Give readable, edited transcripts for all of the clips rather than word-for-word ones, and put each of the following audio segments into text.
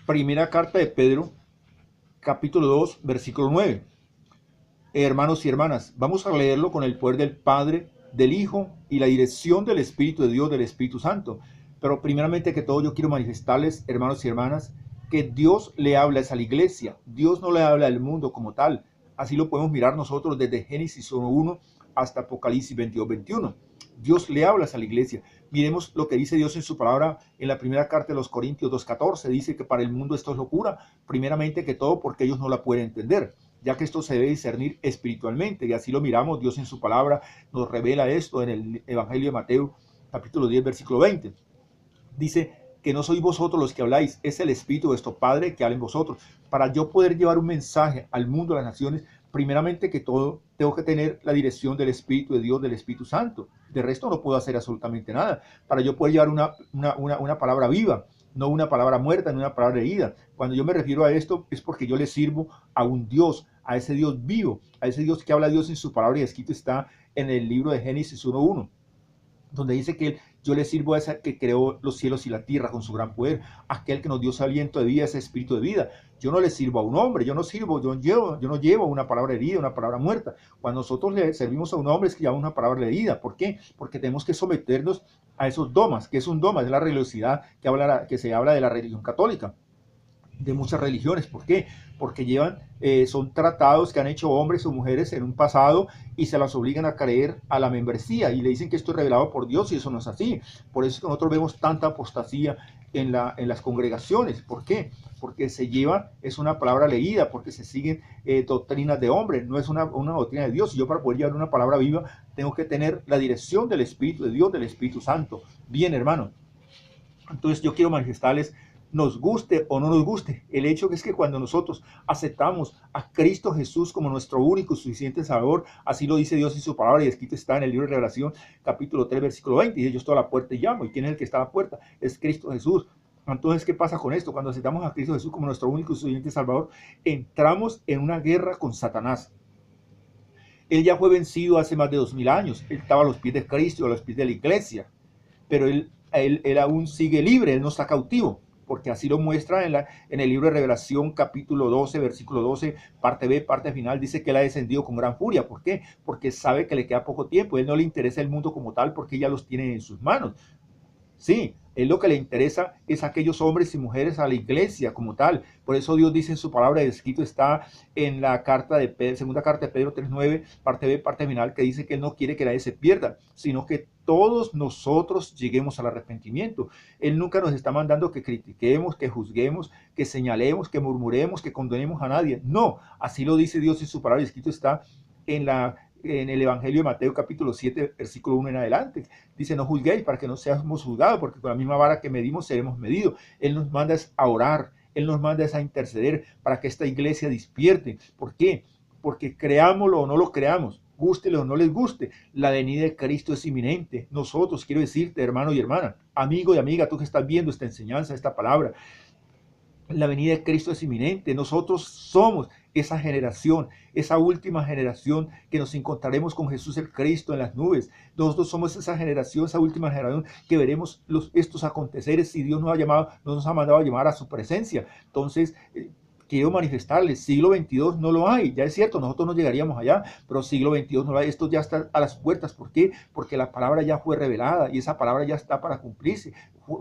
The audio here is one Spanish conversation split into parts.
Primera carta de Pedro, capítulo 2, versículo 9. Hermanos y hermanas, vamos a leerlo con el poder del Padre, del Hijo y la dirección del Espíritu de Dios, del Espíritu Santo. Pero primeramente que todo yo quiero manifestarles, hermanos y hermanas, que Dios le habla a la iglesia. Dios no le habla al mundo como tal. Así lo podemos mirar nosotros desde Génesis 1:1 hasta Apocalipsis 22:21. Dios le habla a la iglesia. Miremos lo que dice Dios en su palabra en la primera carta de los Corintios 2:14. Dice que para el mundo esto es locura. Primeramente que todo porque ellos no la pueden entender, ya que esto se debe discernir espiritualmente, y así lo miramos. Dios en su palabra nos revela esto en el Evangelio de Mateo, capítulo 10, versículo 20. Dice que no sois vosotros los que habláis, es el Espíritu de vuestro Padre que habla en vosotros. Para yo poder llevar un mensaje al mundo, a las naciones, primeramente que todo, tengo que tener la dirección del Espíritu de Dios, del Espíritu Santo. De resto no puedo hacer absolutamente nada. Para yo poder llevar una palabra viva, no una palabra muerta, ni una palabra herida. Cuando yo me refiero a esto es porque yo le sirvo a un Dios, a ese Dios vivo, a ese Dios que habla Dios en su palabra, y escrito está en el libro de Génesis 1:1, donde dice que yo le sirvo a ese que creó los cielos y la tierra con su gran poder, aquel que nos dio ese aliento de vida, ese espíritu de vida. Yo no le sirvo a un hombre, yo no llevo una palabra herida, una palabra muerta. Cuando nosotros le servimos a un hombre es que llevamos una palabra herida. ¿Por qué? Porque tenemos que someternos a esos dogmas. ¿Qué es un dogma? Es la religiosidad que se habla de la religión católica, de muchas religiones. ¿Por qué? Porque son tratados que han hecho hombres o mujeres en un pasado y se las obligan a creer a la membresía y le dicen que esto es revelado por Dios, y eso no es así. Por eso es que nosotros vemos tanta apostasía en las congregaciones. ¿Por qué? Porque es una palabra leída, porque se siguen doctrinas de hombres, no es una doctrina de Dios. Y yo, para poder llevar una palabra viva, tengo que tener la dirección del Espíritu de Dios, del Espíritu Santo. Bien, hermano. Entonces yo quiero manifestarles, nos guste o no nos guste, el hecho es que cuando nosotros aceptamos a Cristo Jesús como nuestro único y suficiente Salvador, así lo dice Dios en su palabra, y escrito está en el libro de Revelación, capítulo 3, versículo 20, y dice: yo estoy a la puerta y llamo. ¿Y quién es el que está a la puerta? Es Cristo Jesús. Entonces, ¿qué pasa con esto? Cuando aceptamos a Cristo Jesús como nuestro único y suficiente Salvador, entramos en una guerra con Satanás. Él ya fue vencido hace más de 2000 años. Él estaba a los pies de Cristo, a los pies de la iglesia, pero él aún sigue libre, él no está cautivo, porque así lo muestra en el libro de Revelación, capítulo 12, versículo 12, parte B, parte final. Dice que él ha descendido con gran furia. ¿Por qué? Porque sabe que le queda poco tiempo. Él no le interesa el mundo como tal, porque ya los tiene en sus manos. Sí, él lo que le interesa es a aquellos hombres y mujeres, a la iglesia como tal. Por eso Dios dice en su palabra, escrito está en la segunda carta de Pedro 3:9, parte B, parte final, que dice que él no quiere que nadie se pierda, sino que todos nosotros lleguemos al arrepentimiento. Él nunca nos está mandando que critiquemos, que juzguemos, que señalemos, que murmuremos, que condenemos a nadie. No, así lo dice Dios en su palabra, escrito está en el Evangelio de Mateo, capítulo 7, versículo 1 en adelante. Dice: no juzguéis para que no seamos juzgados, porque con la misma vara que medimos seremos medidos. Él nos manda a orar, Él nos manda a interceder para que esta iglesia despierte. ¿Por qué? Porque creámoslo o no lo creamos, gústele o no les guste, la venida de Cristo es inminente. Nosotros, quiero decirte, hermano y hermana, amigo y amiga, tú que estás viendo esta enseñanza, esta palabra, la venida de Cristo es inminente. Nosotros somos esa generación, esa última generación que nos encontraremos con Jesús el Cristo en las nubes. Nosotros somos esa generación, esa última generación que veremos estos aconteceres, si Dios nos ha mandado a llamar a su presencia. Entonces, quiero manifestarles, siglo 22 no lo hay. Ya es cierto, nosotros no llegaríamos allá, pero siglo 22 no lo hay. Esto ya está a las puertas. ¿Por qué? Porque la palabra ya fue revelada y esa palabra ya está para cumplirse.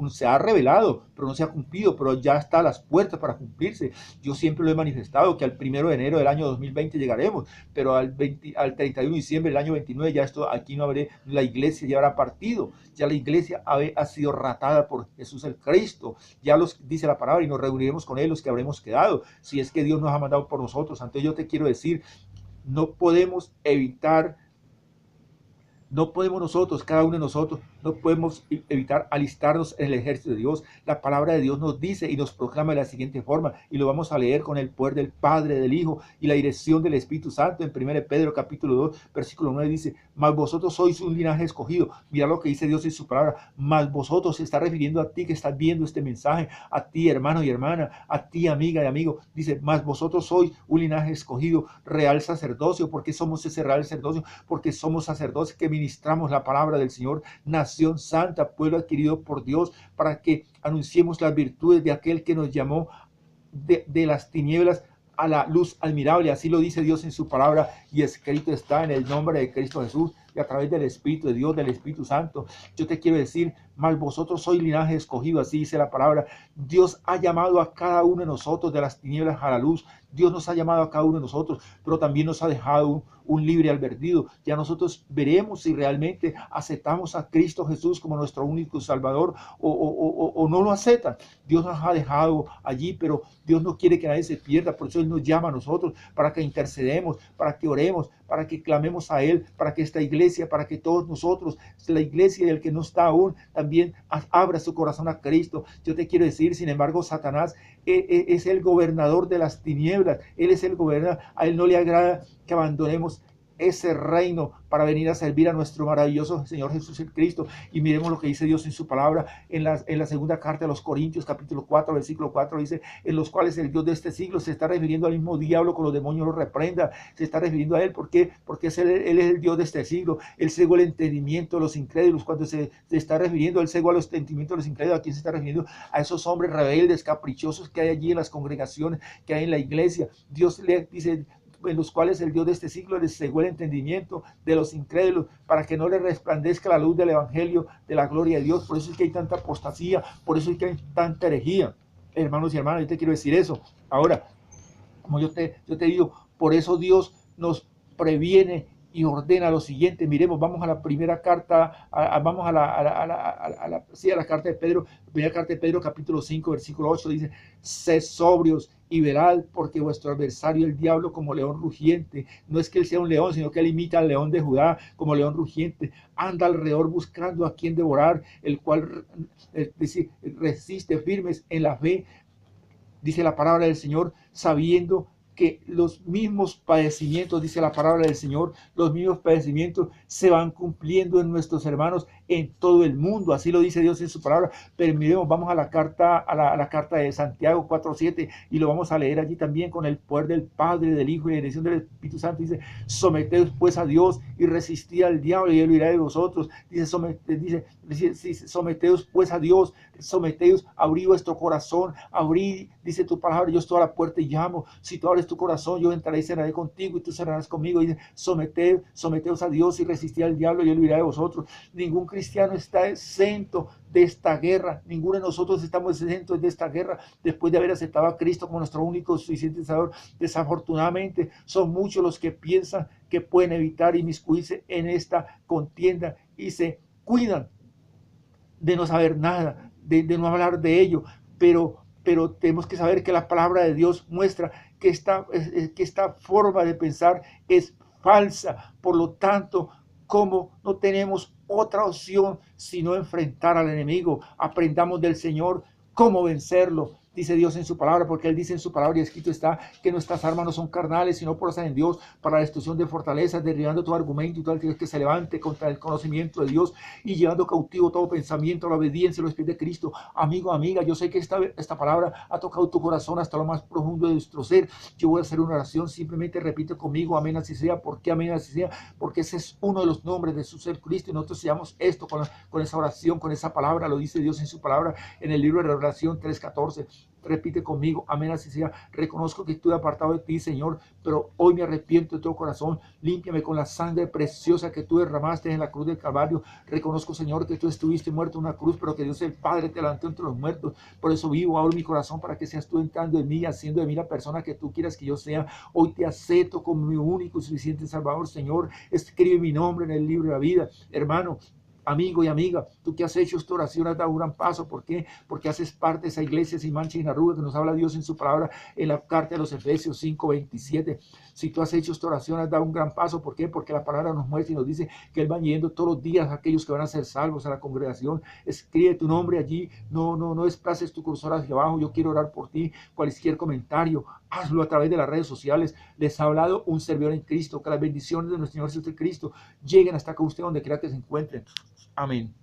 Se ha revelado, pero no se ha cumplido, pero ya está a las puertas para cumplirse. Yo siempre lo he manifestado, que al 1 de enero del año 2020 llegaremos, pero al 31 de diciembre del año 29 ya aquí no habrá, la iglesia ya habrá partido, ya la iglesia ha sido ratada por Jesús el Cristo. Ya dice la palabra, y nos reuniremos con él los que habremos quedado, si es que Dios nos ha mandado por nosotros. Entonces yo te quiero decir, no podemos nosotros, cada uno de nosotros, no podemos evitar alistarnos en el ejército de Dios. La palabra de Dios nos dice y nos proclama de la siguiente forma, y lo vamos a leer con el poder del Padre, del Hijo y la dirección del Espíritu Santo. En 1 Pedro capítulo 2, versículo 9 dice: mas vosotros sois un linaje escogido. Mira lo que dice Dios en su palabra. Mas vosotros, se está refiriendo a ti que estás viendo este mensaje, a ti, hermano y hermana, a ti, amiga y amigo. Dice: mas vosotros sois un linaje escogido, real sacerdocio. ¿Por qué somos ese real sacerdocio? Porque somos sacerdotes que ministramos la palabra del Señor, nación santa, pueblo adquirido por Dios, para que anunciemos las virtudes de aquel que nos llamó de las tinieblas a la luz admirable. Así lo dice Dios en su palabra, y escrito está en el nombre de Cristo Jesús y a través del Espíritu de Dios, del Espíritu Santo. Yo te quiero decir, mas vosotros sois linaje escogido, así dice la palabra. Dios ha llamado a cada uno de nosotros de las tinieblas a la luz. Dios nos ha llamado a cada uno de nosotros, pero también nos ha dejado un libre albedrío. Ya nosotros veremos si realmente aceptamos a Cristo Jesús como nuestro único Salvador o no lo aceptan. Dios nos ha dejado allí, pero Dios no quiere que nadie se pierda. Por eso Él nos llama a nosotros para que intercedemos, para que oremos, para que clamemos a Él, para que esta iglesia, para que todos nosotros, la iglesia del que no está aún, también abra su corazón a Cristo. Yo te quiero decir, sin embargo, Satanás es el gobernador de las tinieblas. Él es el gobernador. A Él no le agrada que abandonemos ese reino para venir a servir a nuestro maravilloso Señor Jesús el Cristo. Y miremos lo que dice Dios en su palabra en la segunda carta a los Corintios, capítulo 4, versículo 4, dice, en los cuales el Dios de este siglo, se está refiriendo al mismo diablo, con los demonios lo reprenda, se está refiriendo a Él. ¿Por qué? Porque Él es el Dios de este siglo. Él cegó el entendimiento de los incrédulos. Cuando se está refiriendo, Él cegó a los entendimientos de los incrédulos. ¿A quién se está refiriendo? A esos hombres rebeldes, caprichosos que hay allí en las congregaciones, que hay en la iglesia. Dios le dice, en los cuales el Dios de este siglo les cegó el entendimiento de los incrédulos, para que no les resplandezca la luz del evangelio de la gloria de Dios. Por eso es que hay tanta apostasía, por eso es que hay tanta herejía. Hermanos y hermanas, yo te quiero decir eso. Ahora, como yo te digo, por eso Dios nos previene y ordena lo siguiente. Miremos, vamos a la primera carta, vamos a la carta de Pedro, primera carta de Pedro, capítulo 5, versículo 8, dice, sed sobrios y velad, porque vuestro adversario el diablo, como león rugiente, no es que él sea un león, sino que él imita al león de Judá, como león rugiente, anda alrededor buscando a quien devorar, el cual resiste firmes en la fe, dice la palabra del Señor, sabiendo que los mismos padecimientos, dice la palabra del Señor, los mismos padecimientos se van cumpliendo en nuestros hermanos en todo el mundo. Así lo dice Dios en su palabra. Pero miremos, vamos a la carta de Santiago 4:7 y lo vamos a leer allí también, con el poder del Padre, del Hijo y la dirección del Espíritu Santo. Dice, someteos pues a Dios y resistid al diablo y él huirá de vosotros. Dice, someteos pues a Dios, someteos, abrid vuestro corazón, abrid, dice tu palabra, yo estoy a la puerta y llamo. Si tú abres tu corazón, yo entraré y cenaré contigo y tú cenarás conmigo. Dice, someteos a Dios y resistid al diablo y él huirá de vosotros. Ningún cristiano está exento de esta guerra. Ninguno de nosotros estamos exentos de esta guerra después de haber aceptado a Cristo como nuestro único suficiente Salvador. Desafortunadamente, son muchos los que piensan que pueden evitar inmiscuirse en esta contienda y se cuidan de no saber nada, de no hablar de ello, pero tenemos que saber que la palabra de Dios muestra que esta forma de pensar es falsa. Por lo tanto, como no tenemos otra opción sino enfrentar al enemigo, aprendamos del Señor cómo vencerlo. Dice Dios en su palabra, porque Él dice en su palabra, y escrito está, que nuestras armas no son carnales, sino poderosas en Dios, para la destrucción de fortalezas, derribando todo argumento y todo aquel que se levante contra el conocimiento de Dios, y llevando cautivo todo pensamiento a la obediencia a los pies de Cristo. Amigo, amiga, yo sé que esta palabra ha tocado tu corazón hasta lo más profundo de nuestro ser. Yo voy a hacer una oración, simplemente repite conmigo, amén así sea. ¿Por qué amén así sea? Porque ese es uno de los nombres de su ser Cristo, y nosotros seamos esto con esa oración, con esa palabra. Lo dice Dios en su palabra en el libro de Revelación 3:14. Repite conmigo, amén así sea. Reconozco que estuve apartado de ti, Señor, pero hoy me arrepiento de todo corazón. Límpiame con la sangre preciosa que tú derramaste en la cruz del Calvario. Reconozco, Señor, que tú estuviste muerto en una cruz, pero que Dios el Padre te levantó entre los muertos. Por eso vivo, abro mi corazón para que seas tú entrando en mí y haciendo de mí la persona que tú quieras que yo sea. Hoy te acepto como mi único y suficiente Salvador, Señor. Escribe mi nombre en el libro de la vida. Hermano, amigo y amiga, tú que has hecho esta oración has dado un gran paso. ¿Por qué? Porque haces parte de esa iglesia sin mancha y arruga que nos habla Dios en su palabra en la carta de los Efesios 5:27. Si tú has hecho esta oración has dado un gran paso. ¿Por qué? Porque la palabra nos muestra y nos dice que Él va yendo todos los días a aquellos que van a ser salvos a la congregación. Escribe tu nombre allí, no desplaces tu cursor hacia abajo. Yo quiero orar por ti. Cualquier comentario, hazlo a través de las redes sociales. Les ha hablado un servidor en Cristo. Que las bendiciones de nuestro Señor Jesucristo lleguen hasta con usted donde quiera que se encuentren. Amén.